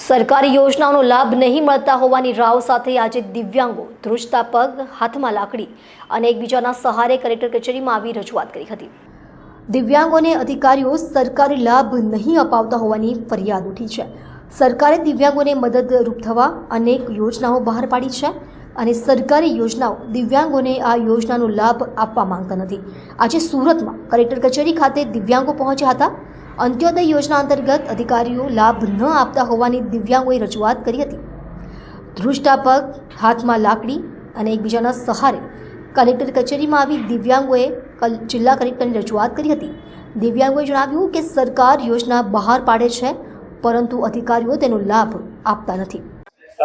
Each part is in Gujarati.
સરકારી યોજનાઓનો લાભ નહીં મળતા હોવાની રાવ સાથે આજે દિવ્યાંગો ધ્રુજતા પગ, હાથમાં લાકડી અને એકબીજાના સહારે કલેક્ટર કચેરીમાં આવી રજૂઆત કરી હતી। દિવ્યાંગોને અધિકારીઓ સરકારી લાભ નહીં અપાવતા હોવાની ફરિયાદ ઉઠી છે। સરકારે દિવ્યાંગોને મદદરૂપ થવા અનેક યોજનાઓ બહાર પાડી છે અને સરકારી યોજનાઓ દિવ્યાંગોને આ યોજનાનો લાભ આપવા માંગતા નથી। આજે સુરતમાં કલેક્ટર કચેરી ખાતે દિવ્યાંગો પહોંચ્યા હતા। અંત્યોદય યોજના અંતર્ગત અધિકારીઓ લાભ ન આપતા હોવાની દિવ્યાંગોએ રજૂઆત કરી હતી। ધ્રુજતા પગ, હાથમાં લાકડી અને એકબીજાના સહારે કલેક્ટર કચેરીમાં આવી દિવ્યાંગોએ જિલ્લા કલેક્ટરની રજૂઆત કરી હતી। દિવ્યાંગોએ જણાવ્યું કે સરકાર યોજના બહાર પાડે છે પરંતુ અધિકારીઓ તેનો લાભ આપતા નથી।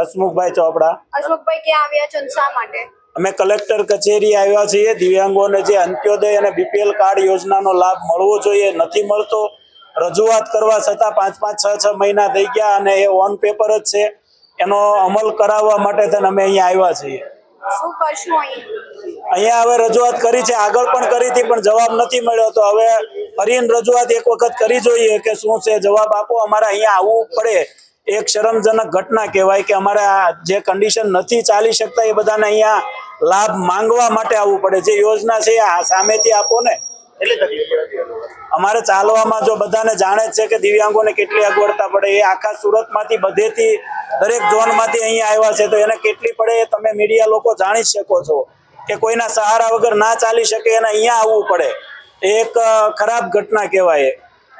હસમુખભાઈ ચોપડા। હસમુખભાઈ ક્યાં આવ્યા છો અને શા માટે? અમે કલેક્ટર કચેરી આવ્યા છીએ। દિવ્યાંગોને જે અંત્યોદય અને બીપીએલ કાર્ડ યોજનાનો લાભ મળવો જોઈએ નથી મળતો। રજૂઆત કરવા છતાં 5-5, 6-6 મહિના થઈ ગયા અને એ ઓન પેપર જ છે। એનો અમલ કરાવવા માટે થઈને અમે અહીંયા આવ્યા છીએ। શું કરશું અહીંયા હવે રજૂઆત કરી છે, આગળ પણ કરી હતી પણ જવાબ નથી મળ્યો, તો હવે ફરીને રજૂઆત એક વખત કરી જોઈએ કે શું છે, જવાબ આપો। અમારે અહીંયા આવવું પડે એક શરમજનક ઘટના કહેવાય કે અમારે જે કન્ડિશન નથી ચાલી શકતા એ બધાને અહીંયા લાભ માંગવા માટે આવવું પડે। જે યોજના છે આ સામેથી આપો ને। અમારે ચાલવામાં જો બધાને જાણે જ છે કે દિવ્યાંગોને કેટલી અગવડતા પડે। એ આખા સુરતમાંથી બધેથી દરેક ઝોનમાંથી અહીંયા આવ્યા છે, તો એને કેટલી પડે એ તમે મીડિયા લોકો જાણી શકો છો કે કોઈના સહારા વગર ના ચાલી શકે એને અહીંયા આવવું પડે। એક ખરાબ ઘટના કહેવાય।